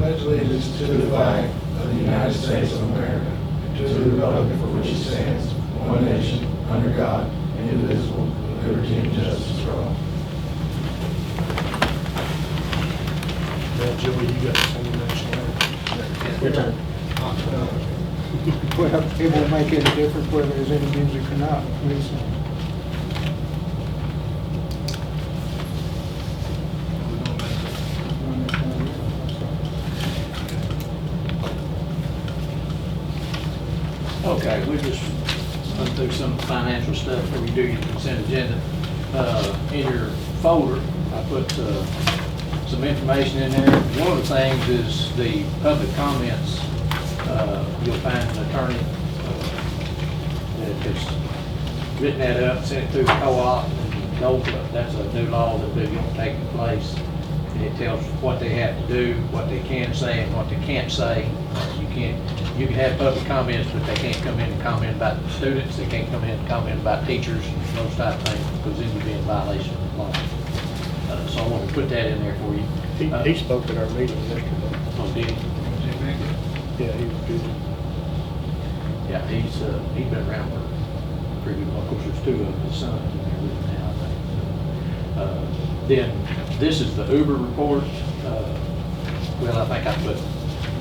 pledge allegiance to the flag of the United States of America, and to the republic for which it stands, one nation, under God, indivisible, with liberty and justice for all. Now, Joey, you got the next one. Your turn. Well, it won't make any difference whether there's any music or not, please. Okay, we just went through some financial stuff before you do your consent agenda. In your folder, I put some information in there. One of the things is the public comments. You'll find an attorney that has written that up, sent it through the co-op, and that's a new law that will be taking place. And it tells what they have to do, what they can say, and what they can't say. You can have public comments, but they can't come in and comment about the students. They can't come in and comment about teachers, those type of things, because then you'd be in violation of the law. So I want to put that in there for you. He spoke at our meeting yesterday. Oh, did he? Yeah, he was good. Yeah, he's been around for a pretty good while. Of course, there's two of his sons in there with him now, I think. Then this is the Uber report. Well, I think I put,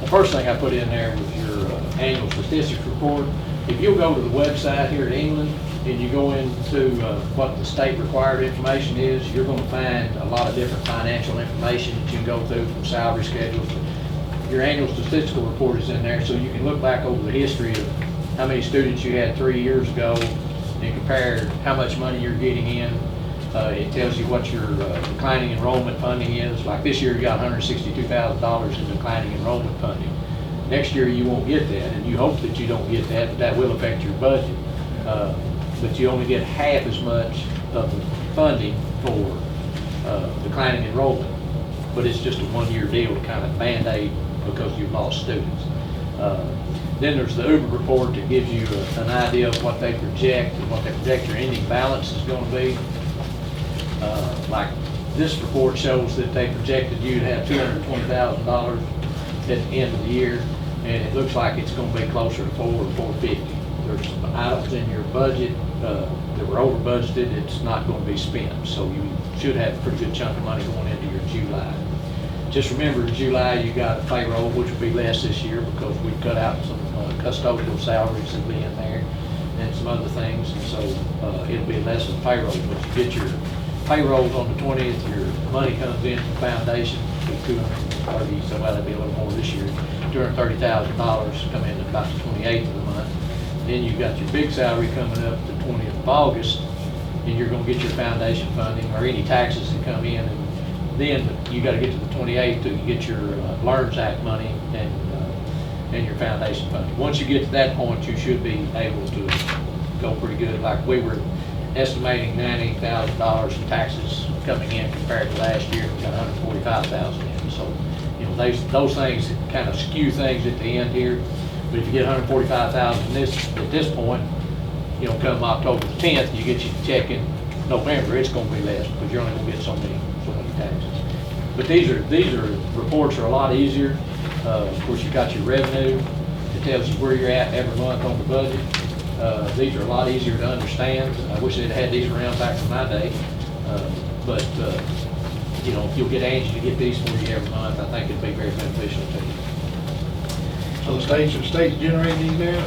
the first thing I put in there was your annual statistics report. If you'll go to the website here in England and you go into what the state required information is, you're going to find a lot of different financial information that you can go through, from salary schedules. Your annual statistical report is in there, so you can look back over the history of how many students you had 3 years ago and compare how much money you're getting in. It tells you what your declining enrollment funding is. Like this year, you got $162,000 in declining enrollment funding. Next year, you won't get that, and you hope that you don't get that, but that will affect your budget. But you only get half as much of the funding for declining enrollment. But it's just a one-year deal to kind of band-aid because you've lost students. Then there's the Uber report that gives you an idea of what they project and what they project your ending balance is going to be. Like this report shows that they projected you to have $220,000 at the end of the year, and it looks like it's going to be closer to $400 or $450. There's some items in your budget that were over budgeted. It's not going to be spent, so you should have a pretty good chunk of money going into your July. Just remember, in July, you got a payroll, which will be less this year because we cut out some custodial salaries that'll be in there and some other things, and so it'll be less than payroll. But you get your payrolls on the 20th, your money comes in from the foundation, it'll be $230,000, so that'll be a little more this year. $230,000 come in about the 28th of the month. Then you've got your big salary coming up the 20th of August, and you're going to get your foundation funding or any taxes that come in, and then you got to get to the 28th to get your LEARNS Act money and your foundation funding. Once you get to that point, you should be able to go pretty good. Like we were estimating $90,000 in taxes coming in compared to last year. We got $145,000 in. So, you know, those things kind of skew things at the end here. But if you get $145,000 at this point, you know, come October the 10th, you get your check in November, it's going to be less because you're only going to get so many taxes. But these reports are a lot easier. Of course, you've got your revenue. It tells you where you're at every month on the budget. These are a lot easier to understand. I wish they'd had these around back in my day. But you know, if you'll get Angie to get these for you every month, I think it'd be very beneficial to you. So the state's generating these now?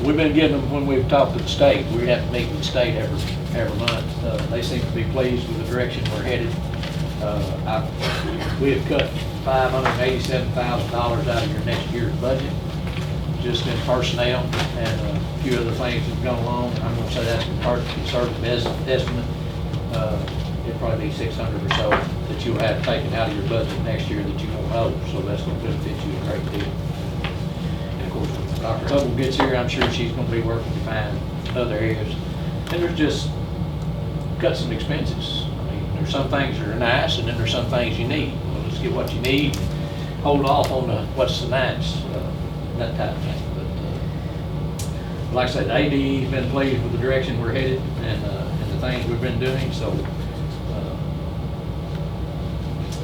We've been getting them when we've talked to the state. We have to meet with the state every month. They seem to be pleased with the direction we're headed. We have cut $587,000 out of your next year's budget, just in personnel and a few other things that have gone along. I'm going to say that's a conservative estimate. It'll probably be $600 or so that you'll have taken out of your budget next year that you won't owe. So that's going to benefit you a great deal. And of course, when Dr. Hubble gets here, I'm sure she's going to be working to find other areas. And there's just cut some expenses. I mean, there's some things that are nice, and then there's some things you need. Well, let's get what you need, hold off on what's the nice, that type of thing. But like I said, the AD's been pleased with the direction we're headed and the things we've been doing. So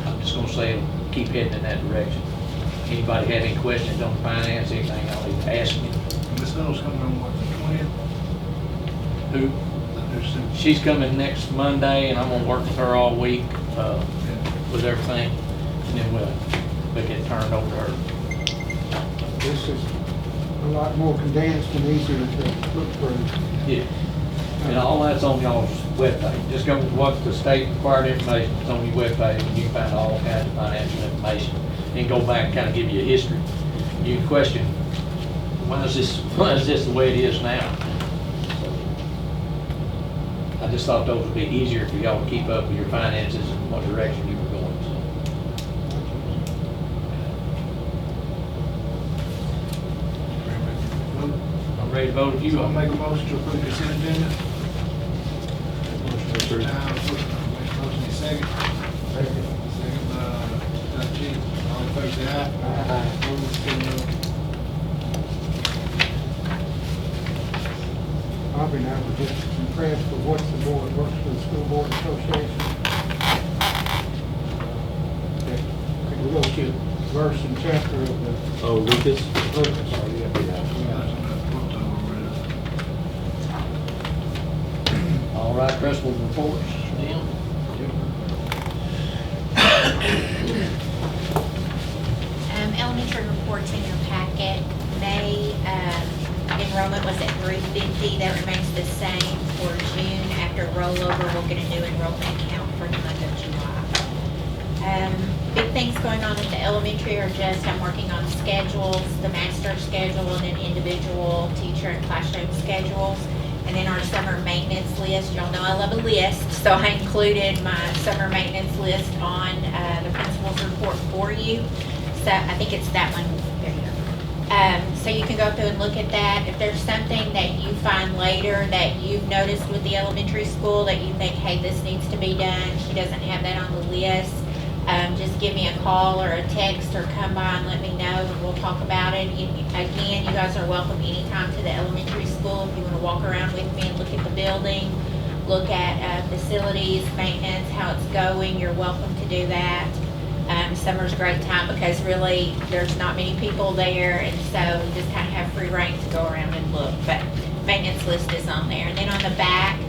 I'm just going to say keep heading in that direction. Anybody have any questions on finance, anything I'll need to ask you? Miss Knowles coming on what, the 20th? Who? She's coming next Monday, and I'm gonna work with her all week, with everything, and then we'll get it turned over to her. This is a lot more condensed and easier to look through. Yeah. And all that's on y'all's webpage. Just go what the state required information is on your webpage, and you can find all kinds of financial information. And go back and kind of give you a history. You can question, why is this the way it is now? So, I just thought those would be easier for y'all to keep up with your finances and what direction you were going. So. I'm ready to vote if you So I'll are. make a motion to approve the consent agenda. Motion approved. Motion is second. Second by Dr. G. All in favor, say aye. Opposed, say no. Bobby and I were just impressed with what the board works for the School Board Association. Could we go to verse and chapter of the Oh, Lucas? verse? All right, principal reports. Neil? Elementary reports in your packet. May enrollment was at 350. That remains the same for June. After rollover, we'll get a new enrollment count for the month of July. Big things going on at the elementary are just I'm working on schedules, the master schedule, and then individual teacher and classroom schedules. And then our summer maintenance list. Y'all know I love a list, so I included my summer maintenance list on the principal's report for you. So I think it's that one. There you go. So you can go through and look at that. If there's something that you find later that you've noticed with the elementary school that you think, hey, this needs to be done, she doesn't have that on the list, just give me a call or a text or come by and let me know and we'll talk about it. Again, you guys are welcome anytime to the elementary school if you want to walk around with me and look at the building, look at facilities, maintenance, how it's going. You're welcome to do that. Summer's a great time because really there's not many people there, and so we just kind of have free reign to go around and look. But maintenance list is on there. And then on the back,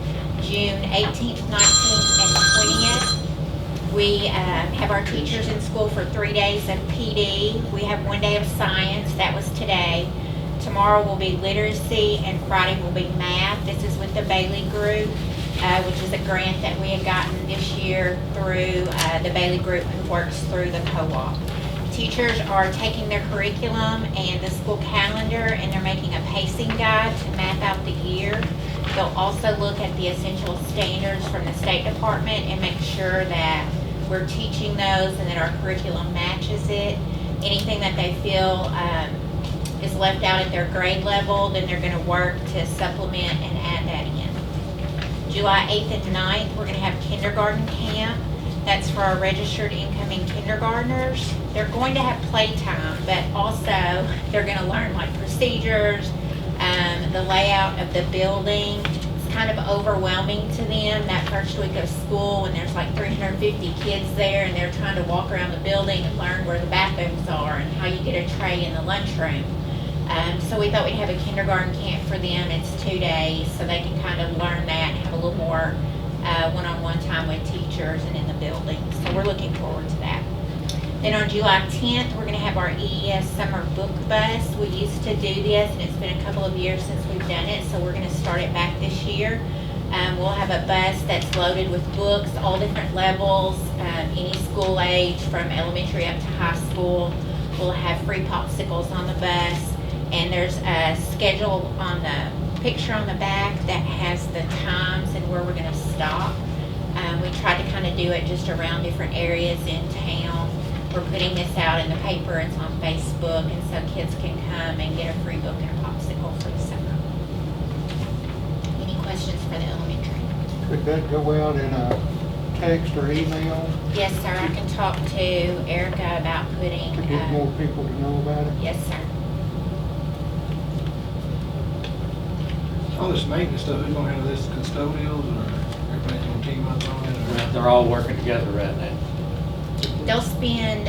June 18th, 19th, and 20th, we have our teachers in school for 3 days of PD. We have 1 day of science. That was today. Tomorrow will be literacy, and Friday will be math. This is with the Bailey Group, which is a grant that we had gotten this year through the Bailey Group, who works through the co-op. Teachers are taking their curriculum and the school calendar, and they're making a pacing guide to map out the year. They'll also look at the essential standards from the State Department and make sure that we're teaching those and that our curriculum matches it. Anything that they feel is left out at their grade level, then they're going to work to supplement and add that in. July 8th and 9th, we're going to have kindergarten camp. That's for our registered incoming kindergartners. They're going to have playtime, but also they're going to learn like procedures, the layout of the building. It's kind of overwhelming to them that first week of school when there's like 350 kids there and they're trying to walk around the building and learn where the bathrooms are and how you get a tray in the lunchroom. So we thought we'd have a kindergarten camp for them. It's 2 days, so they can kind of learn that and have a little more one-on-one time with teachers and in the building. So we're looking forward to that. Then on July 10th, we're going to have our EES summer book bus. We used to do this, and it's been a couple of years since we've done it, so we're going to start it back this year. We'll have a bus that's loaded with books, all different levels, any school age from elementary up to high school. We'll have free popsicles on the bus, and there's a schedule on the picture on the back that has the times and where we're going to stop. We tried to kind of do it just around different areas in town. We're putting this out in the paper, it's on Facebook, and so kids can come and get a free book and a popsicle for the summer. Any questions for the elementary? Could that go out in a text or email Yes, sir, I can talk to Erica about putting, to get more people to know about it? yes, sir. All this maintenance stuff, who's gonna handle this, custodials, or everybody's gonna team up on it, or? They're all working together right now. They'll spend,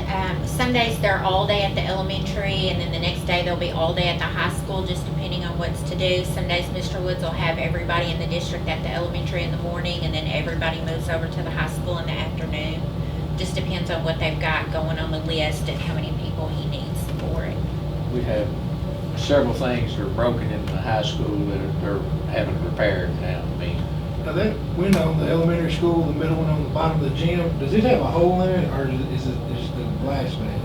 some days they're all day at the elementary, and then the next day they'll be all day at the high school, just depending on what's to do. Some days Mr. Woods will have everybody in the district at the elementary in the morning, and then everybody moves over to the high school in the afternoon. Just depends on what they've got going on the list and how many people he needs for it. We have several things that are broken in the high school that they're having repaired now. I mean, Now that window on the elementary school, the middle one on the bottom of the gym, does it have a hole in it, or is it just the glass bad?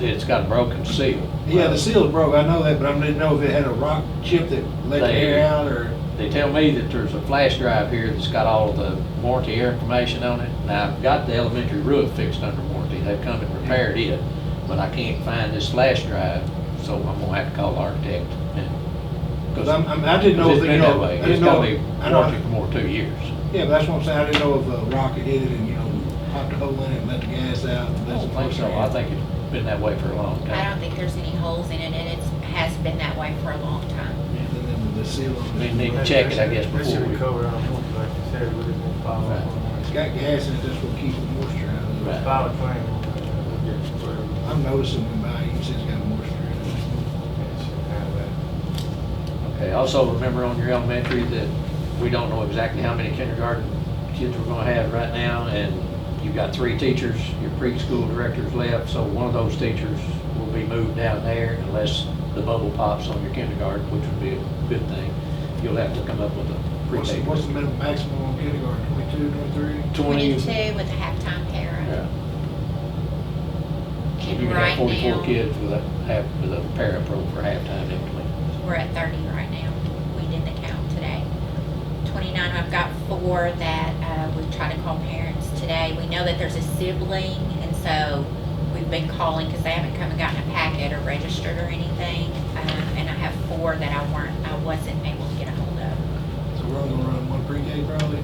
it's got a broken seal. Yeah, the seal's broke, I know that, but I didn't know if it had a rock chip that let the They- air out, or... They tell me that there's a flash drive here that's got all the warranty air information on it. Now, I've got the elementary roof fixed under warranty. They've come and repaired it, but I can't find this flash drive, so I'm gonna have to call the architect. Because I didn't know if, It's you been know... that way. I It's didn't gotta know- be I know- warranty for more than 2 years. Yeah, but that's what I'm saying, I didn't know if a rocket hit it and, you know, popped a hole in it and let the gas out. and I let don't the think so. pressure I out. think it's been that way for a long time. I don't think there's any holes in it, and it has been that way for a long time. And then the seal on We it. need to check it, I guess, That before should we. be covered on, like you said, with it in follow Right. It's got gas in it, that's what keeps the moisture out of it. Right. Follow claim on that, we'll get whatever. I'm noticing when buying, you said it's got moisture in it. It should have that. Okay, also remember on your elementary that we don't know exactly how many kindergarten kids we're gonna have right now, and you've got 3 teachers, your preschool director's left, so one of those teachers will be moved down there unless the bubble pops on your kindergarten, which would be a good thing. You'll have to come up with a What's pre-K. the minimum, maximum on kindergarten, 22, 23? 22 with a halftime para. Yeah. So you And can right have 44 now, kids with a parapro for halftime anyway. we're at 30 right now. We did the count today. 29, I've got 4 that we try to call parents today. We know that there's a sibling, and so we've been calling because they haven't come and gotten a packet or registered or anything. And I have 4 that I wasn't able to get a hold of. So we're only gonna run one pre-K probably?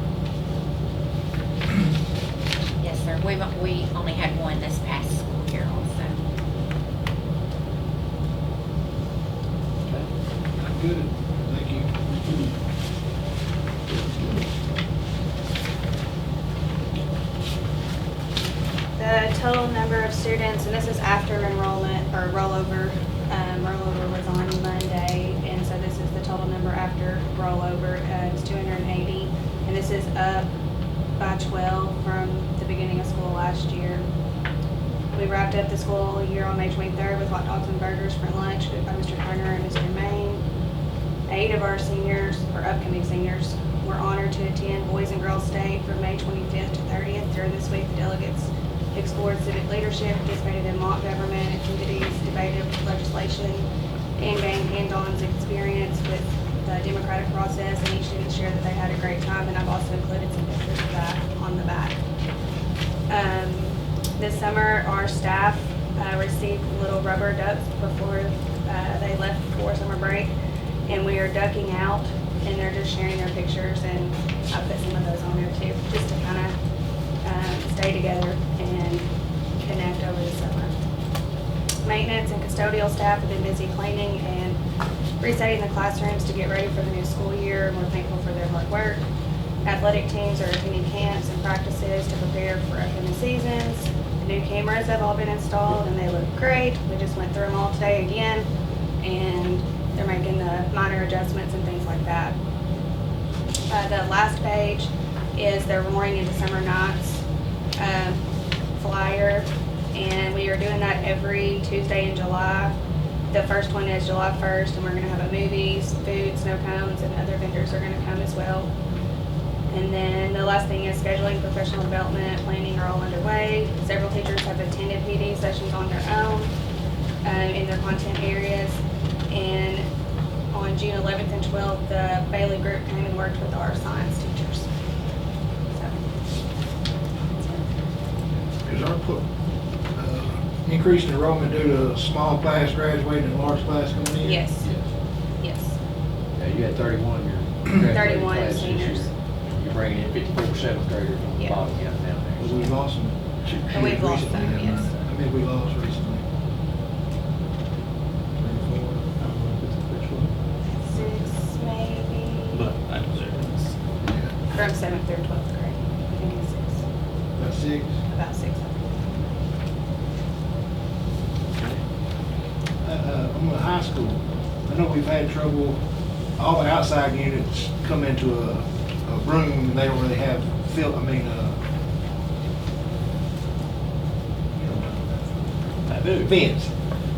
Yes, sir. We only had one this past school year also. Okay. I'm good, thank you. The total number of students, and this is after enrollment or rollover, rollover was on Monday, and so this is the total number after rollover, it's 280, and this is up by 12 from the beginning of school last year. We wrapped up the school year on May 23rd with hot dogs and burgers for lunch by Mr. Turner and Mr. Main. 8 of our seniors, or upcoming seniors, were honored to attend Boys and Girls Day from May 25th to 30th. During this week, the delegates explored civic leadership, participated in mock government activities, debated legislation, and gained hands-on experience with the democratic process, and each student shared that they had a great time, and I've also included some pictures of that on the back. This summer, our staff received little rubber ducks before they left for summer break, and we are ducking out, and they're just sharing their pictures, and I put some of those on there too, just to kind of stay together and connect over the summer. Maintenance and custodial staff have been busy cleaning and resetting the classrooms to get ready for the new school year, and we're thankful for their hard work. Athletic teams are attending camps and practices to prepare for upcoming seasons. The new cameras have all been installed and they look great. We just went through them all today again, and they're making the minor adjustments and things like that. The last page is the Roaring into Summer Nights flyer, and we are doing that every Tuesday in July. The first one is July 1st, and we're going to have a movies, food, snow cones, and other vendors are going to come as well. And then the last thing is scheduling, professional development, planning are all underway. Several teachers have attended PD sessions on their own in their content areas. And on June 11th and 12th, the Bailey group came and worked with our science teachers. Is our increase in enrollment due to small class graduating and large class coming in? Yes, Yes. yes. Yeah, you had 31 your graduating 31 class this seniors. year. You're bringing in 54 seventh graders on the Yeah. bottom down there. Because we've lost some. And we've lost recently, some, haven't yes. we? How many we lost recently? 3 or 6 maybe, But I don't know. 4? Yeah. from 7th through 12th grade. I think it's 6, About 6? about 6. I think. on the high school, I know we've had trouble, all the outside units come into a room and they don't really have I do. vents.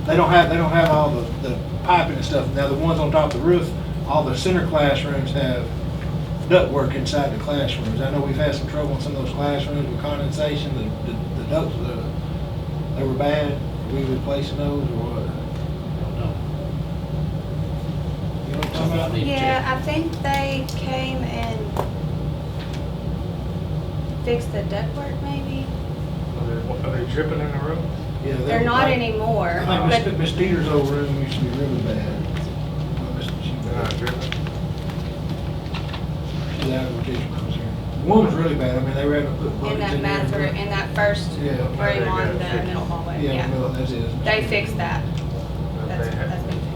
They don't have all the piping and stuff. Now, the ones on top of the roof, all the center classrooms have ductwork inside the classrooms. I know we've had some trouble in some of those classrooms with condensation, the ducts, they were bad. Are we replacing those or what? You know what I'm talking about? Need to Yeah, check. I think they came and fixed the ductwork maybe. Are they dripping in the room? Yeah, They're not anymore, I think but Miss Dieter's old room used to be really bad. They're not dripping? She's out of rotation, I was here. One was really bad, I mean, they were having to put in buckets that in there. bathroom, in that first Yeah. room on the middle hallway, Yeah, yeah. well, that's it. They fixed that. That's They have- been fixed.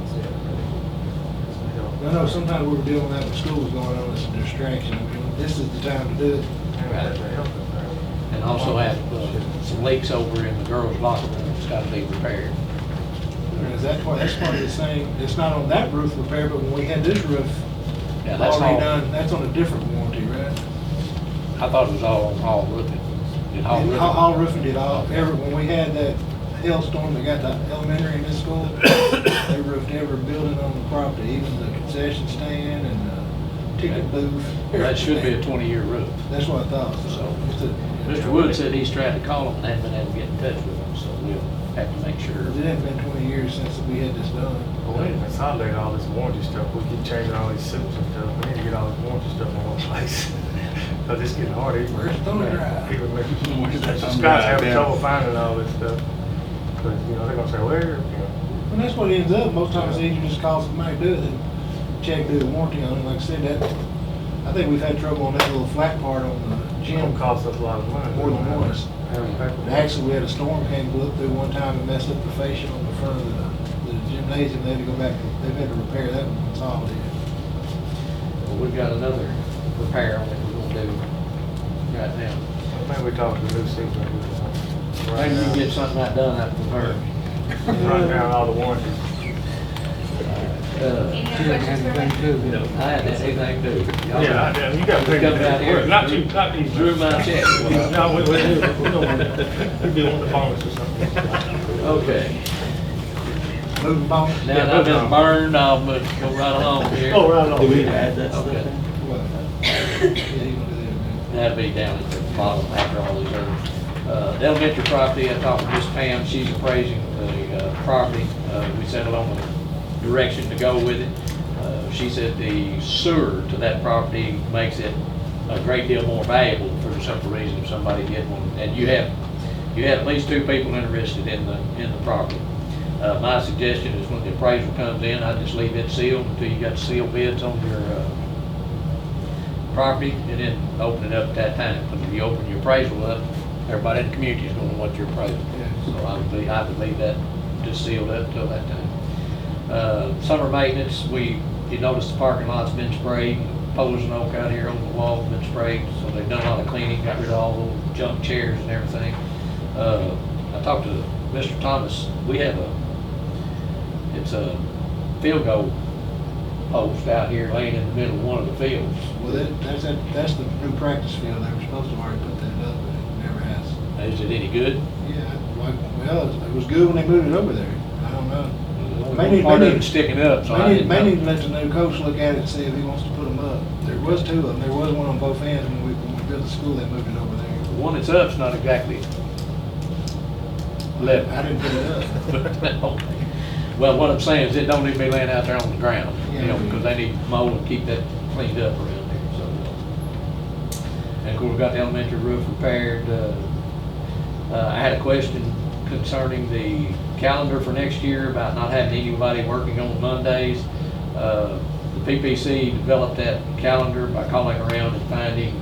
I know sometimes we were dealing with that when school was going on, it's a distraction. I mean, this is the time to do it. And also have some leaks over in the girls' locker room, it's gotta be repaired. That's part of the same, it's not on that roof repair, but when we had this roof Yeah, that's already all, done, that's on a different warranty, right? I thought it was all on hall roofing. Did hall roofing? All roofing did when we had that hailstorm that got the elementary in this school, they roofed every building on the property, even the concession stand and the ticket booth. That should be a 20-year roof. That's what I thought, so. Mr. Wood said he's tried to call them and hadn't been able to get in touch with them, so we'll have to make sure. It hadn't been 20 years since we had this done. Well, we need to consolidate all this warranty stuff. We keep changing all these suits and stuff. We need to get all this warranty stuff in one place. Cause it's getting hard. Where's Thunder Drive? People Scott's having trouble finding all this stuff. Cause, you know, they're gonna say, where, you know. And that's what it ends up, most times it's easier just call somebody to do it than check, do the warranty on it. Like I said, I think we've had trouble on that little flat part on the It's gym gonna cost us a lot of money. more than once. Having paper. And actually, we had a storm came blew through one time and messed up the fascia on the front of the gymnasium. They had to go back, they've had to repair that and consolidate it. Well, we've got another repair on it we're gonna do right now. I think we talked to the new superintendent. Maybe you can get something like done after the merge. Run down all the warranties. Any She other didn't questions have for anything me? to do. I hadn't had anything to do. Yeah, you got Come down here. Not you, not you. Drew my check. No, we don't want that. We'd be on the bonus or something. Okay, Moving on. now that I've been burned, I'll go right along here. Oh, right on. Do we need to add that stuff Okay. in? Yeah, you gonna do that, That'll be down at the bottom after all these others. The elementary property, I talked to Miss Pam, she's appraising the property. We settled on the direction to go with it. She said the sewer to that property makes it a great deal more valuable for some reason if somebody get one. And you have at least 2 people interested in the property. My suggestion is when the appraisal comes in, I just leave it sealed until you got sealed bids on your property, and then open it up at that time. Because if you open your appraisal up, everybody in the community is going to know what your appraisal is. So I would leave that just sealed up until that time. Summer maintenance, you notice the parking lot's been sprayed, poles and oak out here on the wall have been sprayed, so they've done a lot of cleaning, got rid of all those junk chairs and everything. I talked to Mr. Thomas, we have it's a field goal post out here laying in the middle of one of the fields. Well, that's the new practice field. They were supposed to have already put that up, but it never has. Is it any good? Yeah, well, it was good when they moved it over there. I don't know. Part of it's sticking up, so I didn't May need know. to let the new coach look at it and see if he wants to put them up. There was 2 of them. There was one on both ends when we built the school, they moved it over there. The one that's up's not exactly level. I didn't put it up. Well, what I'm saying is it don't need to be laying out there on the ground, Yeah. because they need to mow and keep that cleaned up around there, so. And of course, we got the elementary roof repaired. I had a question concerning the calendar for next year about not having anybody working on Mondays. The PPC developed that calendar by calling around and finding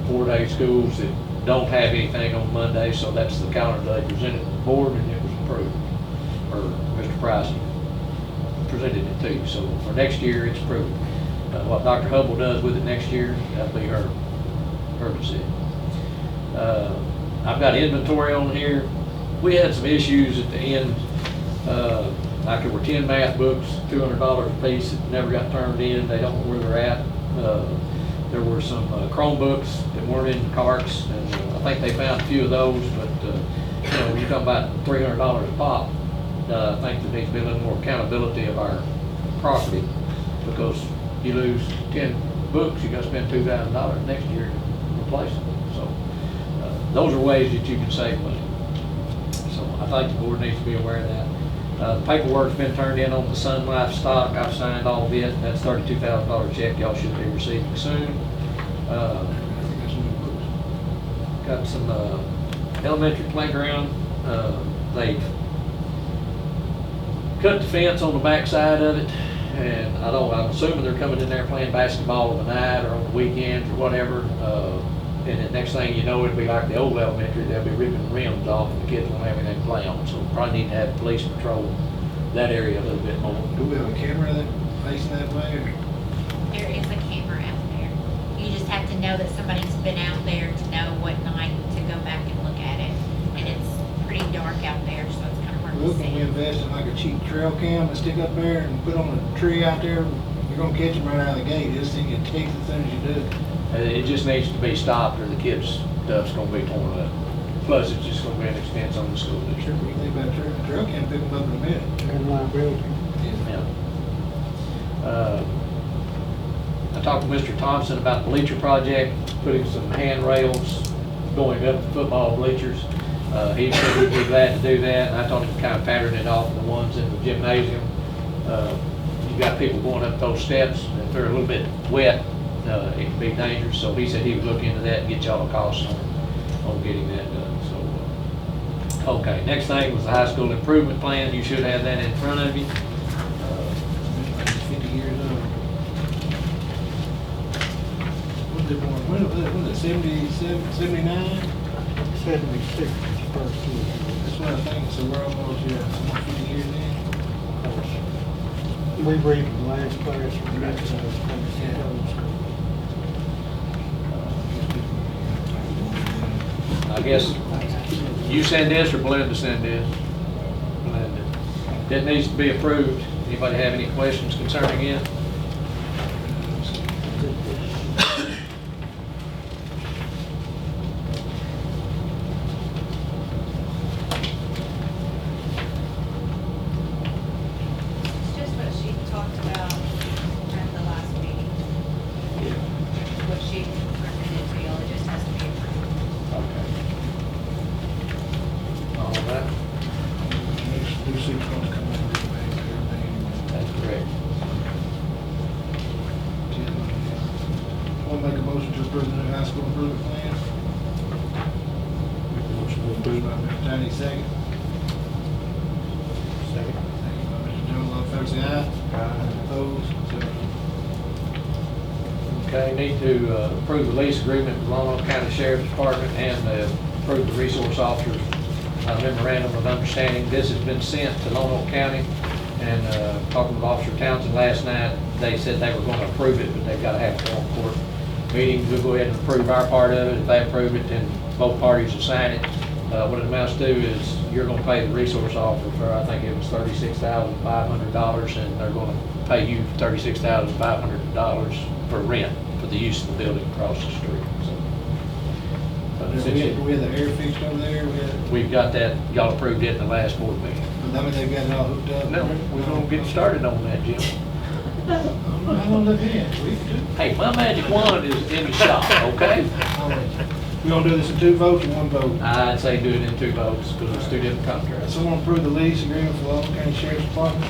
4-day schools that don't have anything on Mondays, so that's the calendar they presented to the board and it was approved. Or Mr. Price presented it to you, so for next year, it's approved. What Dr. Hubble does with it next year, that'll be her decision. I've got inventory on here. We had some issues at the end. Like there were 10 math books, $200 a piece, that never got turned in, they don't know where they're at. There were some Chromebooks that weren't in the carts, and I think they found a few of those, but, you know, when you're talking about $300 a pop, I think there needs to be a little more accountability of our property, because you lose 10 books, you gotta spend $2,000 next year to replace them. So, those are ways that you can save money. So I think the board needs to be aware of that. The paperwork's been turned in on the Sun Life stock. I've signed all of it. That's $32,000 check y'all should be receiving soon. Got some elementary playground. They've cut the fence on the back side of it, and I'm assuming they're coming in there playing basketball overnight or on the weekends or whatever. And the next thing you know, it'll be like the old elementary, they'll be ripping the rims off and the kids won't have anything to play on. So probably need to have police patrol that area a little bit more. Do we have a camera that facing that way, or? There is a camera out there. You just have to know that somebody's been out there to know what night to go back and look at it. And it's pretty dark out there, so it's kind of hard to Look, when we see. invest in like a cheap trail cam and stick up there and put on a tree out there, you're gonna catch them right out of the gate. This thing gets ticked as soon as you do it. It just needs to be stopped or the kids' stuff's gonna be torn up. Plus, it's just gonna be an expense on the school Sure, district. we can think about trail cam, pick them up in a minute. And liability. Yeah. I talked to Mr. Thompson about the bleacher project, putting some handrails going up the football bleachers. He said he'd be glad to do that, and I told him to kind of pattern it off the ones in the gymnasium. You've got people going up those steps, and if they're a little bit wet, it can be dangerous, so he said he would look into that and get y'all a cost on getting that done, so. Okay, next thing was the high school improvement plan. You should have that in front of you. 50 years old. What's it born? When was it, 77, 79? 76 is first year. That's what I think, so we're almost 50 years in. We read the last class from next to I guess you send this or Belinda send this? Belinda. It needs to be approved. Anybody have any questions concerning it? It's just what she talked about at the last meeting, what she presented to y'all, it just has to be approved. Okay. All right, New suit's gonna come in, everything. that's correct. I'll make a motion to approve the new high school improvement plan. Motion to approve by Mr. Tiny, second. Second. Second by Mr. Jones, all in favor, say aye. Opposed? So, Okay, need to approve the lease agreement with Lonoke County Sheriff's Department and approve the resource officer's memorandum of understanding. This has been sent to Lonoke County, and talking with Officer Townsend last night, they said they were going to approve it, but they've got to have a formal court meeting. We'll go ahead and approve our part of it. If they approve it, then both parties will sign it. What it amounts to is you're going to pay the resource officer for, I think it was $36,500, and they're going to pay you $36,500 for rent for the use of the building across the street. So, we had the air fixed over there, we've got that, y'all approved it in the last board meeting. I mean, they've got it all hooked up. No, we're gonna get started on that, Jim. How long have they been? Week or two? Hey, my magic wand is in the shop, okay? We gonna do this in 2 votes or 1 vote? I'd say do it in 2 votes, because it's 2 different contracts. Someone approve the lease agreement for Lonoke County Sheriff's Department.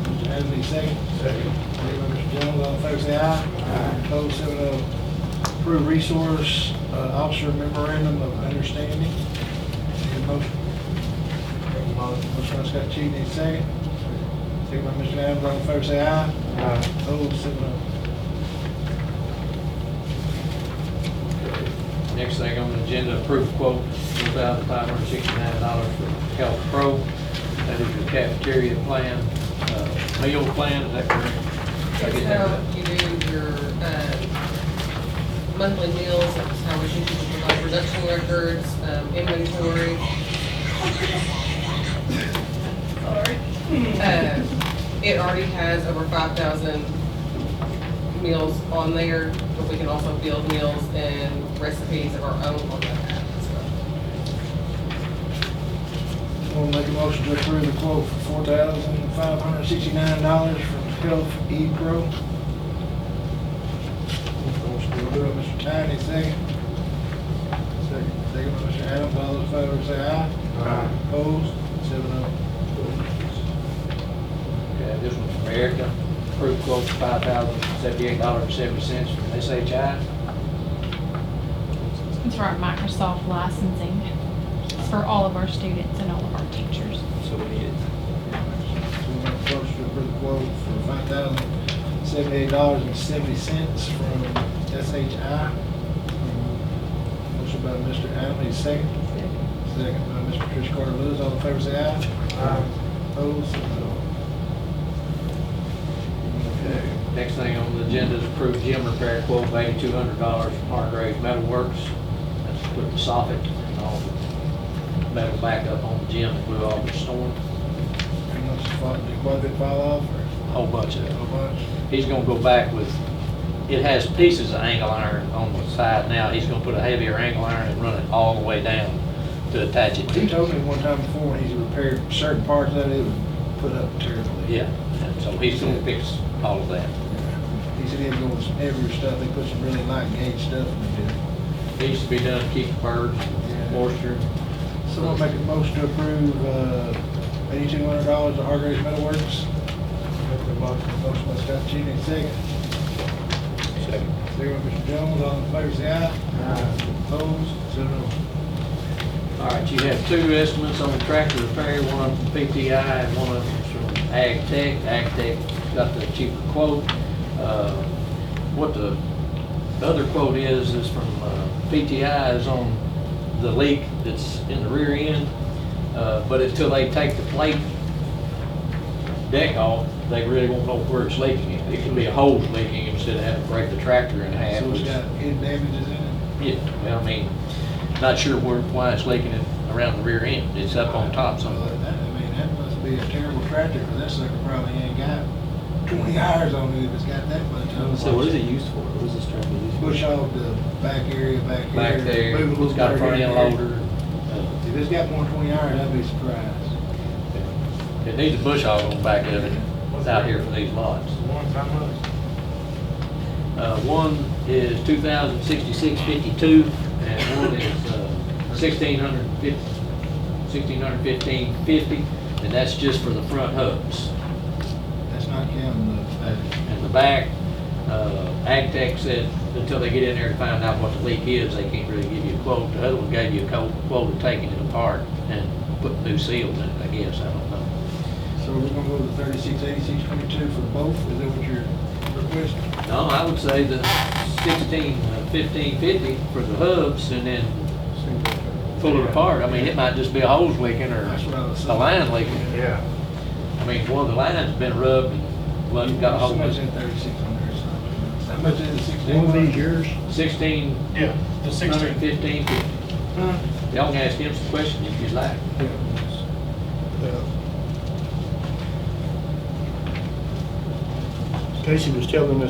Mr. Anthony, second. Second. Second by Mr. Jones, all in favor, say aye. Aye. Opposed, 7-0. Approve resource officer memorandum of understanding. Need a motion? Motion by Scott Cheek, need a second. Second by Mr. Adams, all in favor, say aye. Aye. Opposed, 7-0. Next thing on the agenda, approve quote $2,569 for Health Pro. That is your cafeteria plan, meal plan, is that correct? Did I get that It's how right? you do your monthly meals, it's how we usually provide production records, inventory. Sorry. It already has over 5,000 meals on there, but we can also build meals and recipes of our own on that app as well. We'll make a motion to approve the quote for $4,569 from Health ePro. Motion to approve, Mr. Tiny, second. Second by Mr. Adams, all those in favor say aye. Aye. Opposed? 7-0. Okay, this one's from Erica. Approved quote for $5,078.70 from SHI. It's for our Microsoft licensing. It's for all of our students and all of our teachers. So we need it. We'll make a motion to approve the quote for $5,078.70 from SHI. Motion by Mr. Adams, need a second. Second by Mr. Trish Carter Lewis, all in favor say aye. Aye. Opposed? 7-0. Okay. Next thing on the agenda is approved gym repair quote of $8,200 from Hargrave's Metal Works. That's to put the soffit and all the metal back up on the gym that blew off the storm. How much did quite a bit fall off, or A whole bunch of it. how much? He's gonna go back with, it has pieces of angle iron on the side now. He's gonna put a heavier angle iron and run it all the way down to attach it to. He told me one time before when he repaired certain parts of it, it would put up terribly. Yeah, and so he's gonna fix all of that. He said he had to go with some heavier stuff, they put some really light gauge stuff in it. Needs to be done to keep the birds, moisture. So I'll make a motion to approve, $8,200 to Hargrave's Metal Works. Motion by Scott Cheney, second. Second. Second by Mr. Jones, all in favor say aye. Opposed? 7-0. All right, you have two estimates on the tractor repair, one from PTI and one of them's from Ag Tech. Ag Tech got the cheaper quote. What the other quote is from PTI is on the leak that's in the rear end. But until they take the plate deck off, they really won't know where it's leaking. It can be a hose leaking instead of having to break the tractor in half. So it's which- got hidden damages in it? Yeah, well, I mean, not sure why it's leaking it around the rear end. It's up on top Well, somewhere. that must be a terrible tractor, because that sucker probably ain't got 20 hours on it if it's got that much on it. So what is it used for? What is this tractor used for? Push off the back area, back here. Back there, move a little it's got a dirt front in end there. loader. If it's got more than 20 hours, I'd be surprised. It needs a bush hog on the back of it. It's out here for these lots. One, how much? One is 2,066.52 and one is 1,615.50, and that's just for the front hubs. That's not counting the back. And the back, Ag Tech said until they get in there to find out what the leak is, they can't really give you a quote. The other one gave you a quote of taking it apart and putting new seals in it, I guess, I don't know. So we're gonna go with the 368622 for both, is that what you're requesting? No, I would say the 1550 for the hubs and then pull it apart. I mean, it might just be a hose leaking or That's what I was a saying. line leaking. Yeah. I mean, one of the lines has been rubbed and blood got a So hole much in in it. 36 on there, so. How much is the 16? One of these yours? 16, Yeah, the 16. 15, 50. Huh? Y'all can ask him some questions if you'd like. Casey was telling me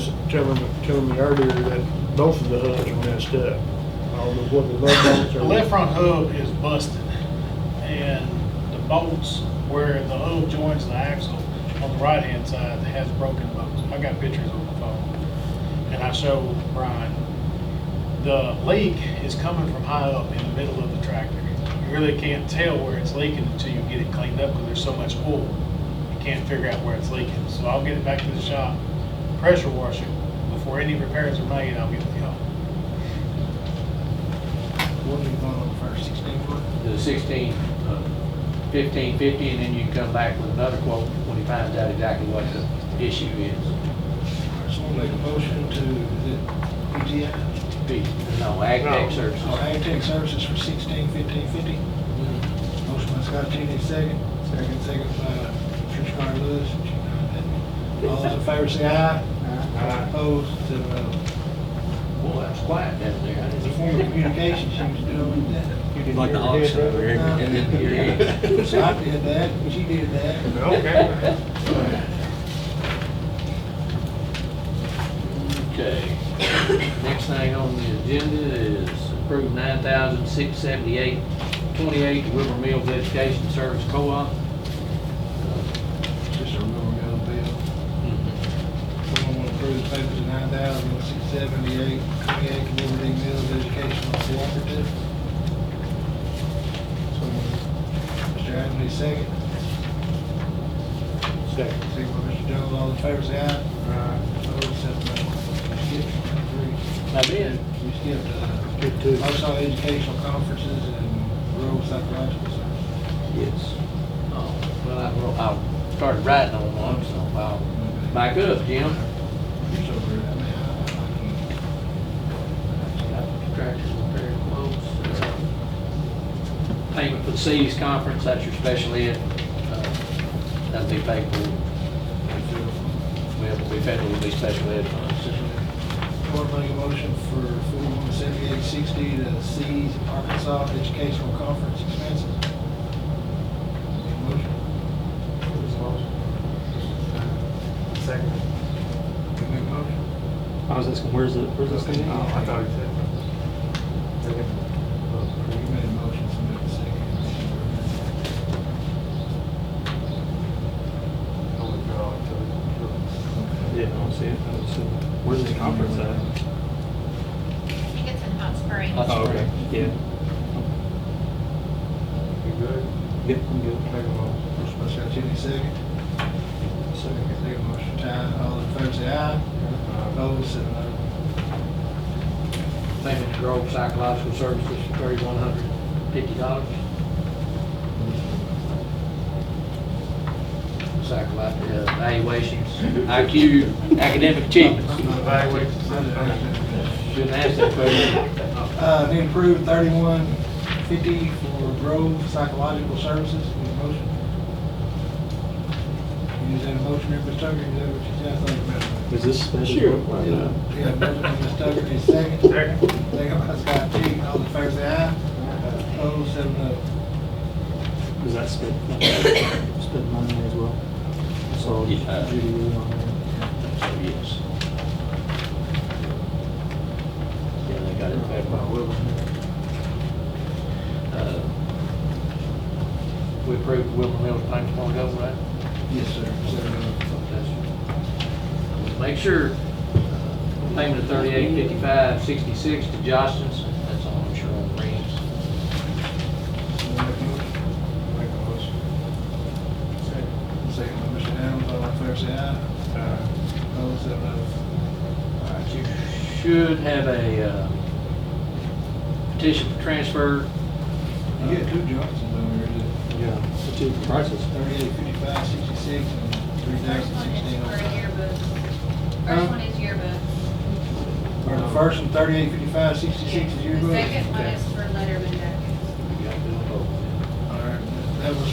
earlier that both of the hubs are messed up. I don't know what the lug bolts The are. left front hub is busted, and the bolts where the hub joins the axle on the right-hand side has broken bolts. I got pictures on the phone, and I showed Brian. The leak is coming from high up in the middle of the tractor. You really can't tell where it's leaking until you get it cleaned up because there's so much oil. You can't figure out where it's leaking. So I'll get it back to the shop, pressure wash it. Before any repairs are made, I'll get it to y'all. What do you want on the first 16 foot? The 16, 15, 50, and then you can come back with another quote when he finds out exactly what the issue is. So we'll make a motion to, is it PTI? No, Ag Tech Services. Oh, Ag Tech Services for 16, 15, 50. Motion by Scott Cheney, second. Second by Trish Carter Lewis. All those in favor say aye. Aye. Opposed? 7-0. Boy, that's quiet down there. I didn't even form of communication she was doing with that. You didn't Like the hear her oxen head, over here. No. And then here. So I did that, and she did that. Okay. Okay. Next thing on the agenda is approve 9,678.28 to Wilbur Mills Education Service Co-op. It's just a real mill bill. Someone want to approve the papers of 9,678.28 to Liberty Mills Educational Cooperative. Mr. Adams, need a second? Second. Second by Mr. Jones, all in favor, say aye. Opposed, 7 no. We skipped 3. That it? We skipped, Good too. Arkansas Educational Conferences and Rural Psychological Services. Yes. Oh, well, I started writing on one, so I'll back up, Jim. You're so rude, I mean, Got contractors very close. Payment for the Cities Conference, that's your special ed. That'll be paid for. Well, it'll be federal, it'll be special ed funds. Board make a motion for 417860 to C's Arkansas Educational Conference expenses. Need a motion? Second. You make a motion? I was asking, where's this thing? Oh, I thought you said. Second. You made a motion, somebody make a second. I withdraw until it's approved. Yeah, I don't see it. I don't see it. Where's this conference at? I think it's in Hot Springs. Hot Oh, okay. Yeah. You good? Yep, I'm good. Make a motion. Motion by Scott Chitty, second. Second motion, Ty, all in favor, say aye. Opposed, 7 no. Payment to Grove Psychological Services for $3,150. Psychological evaluations, IQ, academic achievements. Evaluate. Shouldn't ask that question. Need approved 3150 for Grove Psychological Services. Need a motion? Is that a motion, Mr. Tucker? Is that what you said? I thought you meant. Is this special? Sure. Right now? Yeah, motion by Mr. Tucker, need a second? Second. Second by Scott G. All in favor, say aye. Opposed, 7 no. Is that split money as well? I saw Yeah. Judy Lee on there. So, yes. Yeah, they got it back by Wilbur. We approved the Wilbur Mills payment on go, right? Yes, sir. 7 no. Make sure, payment of $38.55.66 to Johnston's, that's all I'm sure on rings. Make a motion. Make a motion. Second by Mr. Adams, all in favor, say aye. Opposed, 7 no. All right, you should have a petition for transfer. You get 2 Johnsons over here, Yeah, the two prices. 3855.66 and First one is for 3016.05. yearbook. First one is yearbook. Or the first one, 3855.66 is your book? The second one Okay. is for Letterman jackets. You got to do both. All right, that was,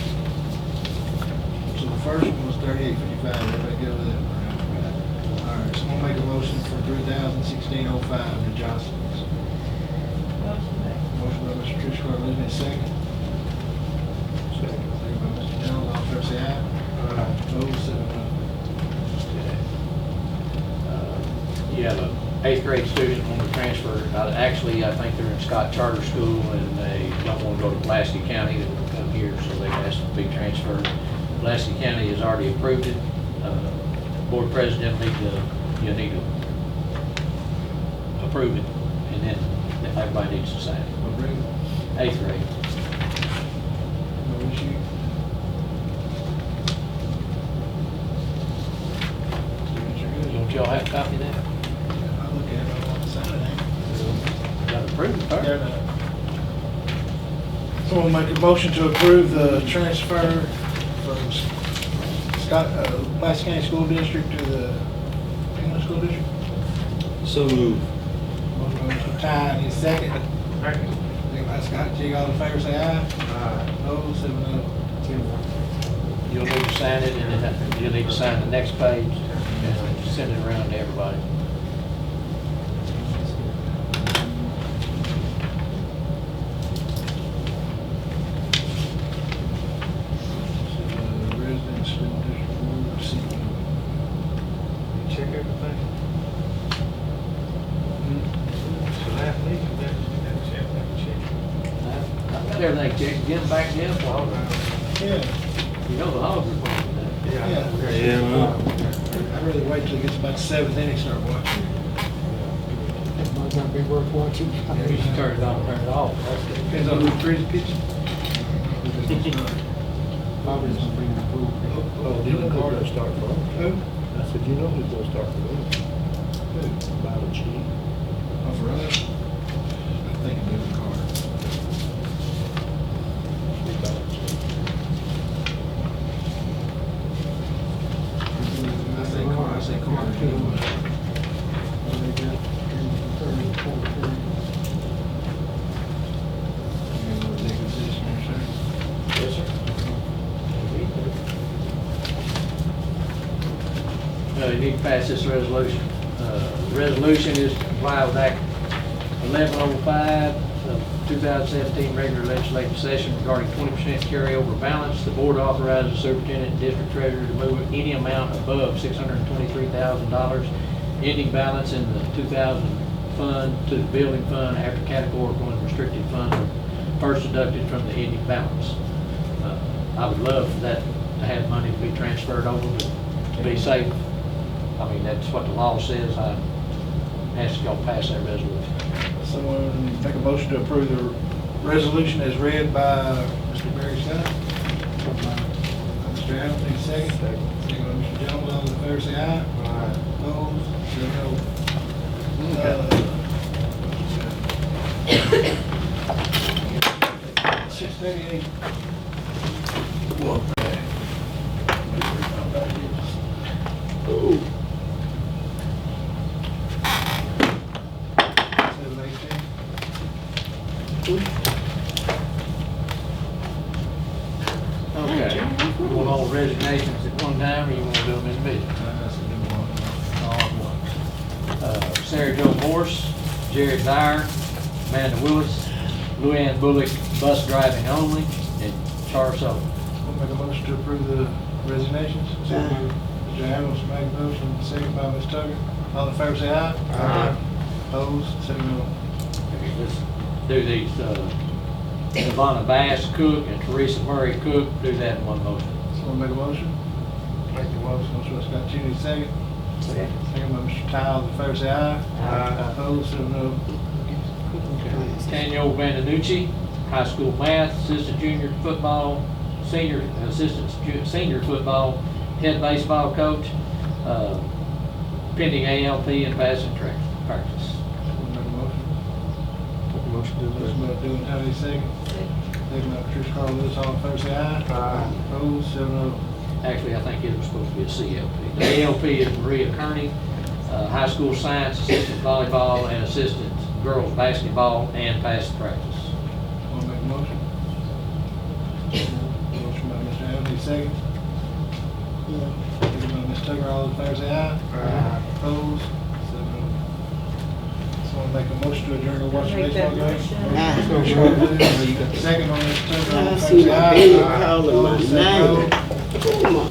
so the first one was 3855, everybody go with that? All right, so we'll make a motion for 3016.05 to Johnson's. Motion by Mr. Trish Carter, Lisbon, second. Second by Mr. Jones, all fair say aye. Opposed, 7 no. You have a 8th grade student on the transfer. Actually, I think they're in Scott Charter School and they don't want to go to Pulaski County. They want to come here, so they've asked to be transferred. Pulaski County has already approved it. Board president you need to approve it, and then everybody needs to sign it. What grade? 8th grade. No issue. Signature good. Don't y'all have a copy of that? I'll look at it, I want to sign it. Got to approve it first. So we'll make a motion to approve the transfer from Scott, Pulaski County School District to the England School District. So moved. Motion by Mr. Ty, need a second. Second. Second by Scott G, all in favor, say aye. Opposed, 7 no. You'll need to sign it, and then you'll need to sign the next page, and send it around to everybody. I've got everything checked, get them back in, so, Yeah. you know the hogs are playing that. Yeah. I'd rather wait till it gets about the seventh inning, start watching. It might not be worth watching. You just turn it on, turn it off. That's it. Depends on who's pretty pitching. Bobby's gonna bring the pool. Oh, you know who's gonna start for them? Who? I said, you know who's gonna start for them? Who? Bobby G. Oh, for us? I'm thinking David Carter. I say Carter too. They got third and fourth inning. Yes, sir. You need to pass this resolution. Resolution is to comply with Act 1105 of 2017 regular legislative session regarding 20% carryover balance. The board authorizes the superintendent and district treasurer to move any amount above $623,000 ending balance in the 2000 fund to the building fund after categorical and restricted funds are first deducted from the ending balance. I would love for that to have money to be transferred over to be safe. I mean, that's what the law says. I ask y'all to pass that resolution. Someone make a motion to approve the resolution as read by Mr. Barry Scott. Mr. Adams, need a second? Second by Mr. Jones, all in favor say aye. Aye. Opposed, 638. Okay. You want all resignations at one time, or you want to do them individually? Sarah Jo Morse, Jared Dyer, Amanda Willis, Luann Bullock, bus driving only, and Charles Sullivan. We'll make a motion to approve the resignations. Mr. Adams make a motion, second by Ms. Tucker. All in favor say aye. Aye. Opposed, 7-0. Okay, let's do these, Savannah Bass Cook and Teresa Murray Cook, do that in one motion. Someone make a motion? Make the motion. Mr. Scott Junior, second. Second. Second by Mr. Ty, all in favor say aye. Aye. Opposed, 7-0. Daniel Vandanucci, high school math, assistant junior football, senior football, head baseball coach, pending ALP and passing practice. Someone make a motion? Motion to Motion by Dylan Tony, second. Second by Patricia Carl Lewis, all in favor say aye. Aye. Opposed, 7-0. Actually, I think it was supposed to be a CLP. The ALP is Maria Kearney, high school science, assistant volleyball, and assistant girls basketball, and passing practice. Want to make a motion? Motion by Mr. Adams, second. Second by Ms. Tucker, all in favor say aye. Aye. Opposed, 7-0. Someone make a motion to adjourn the Washington Make that baseball motion. game? Second by Ms. Tucker, all in I favor see say my aye. baby calling my Opposed, 7-0. name. Come on.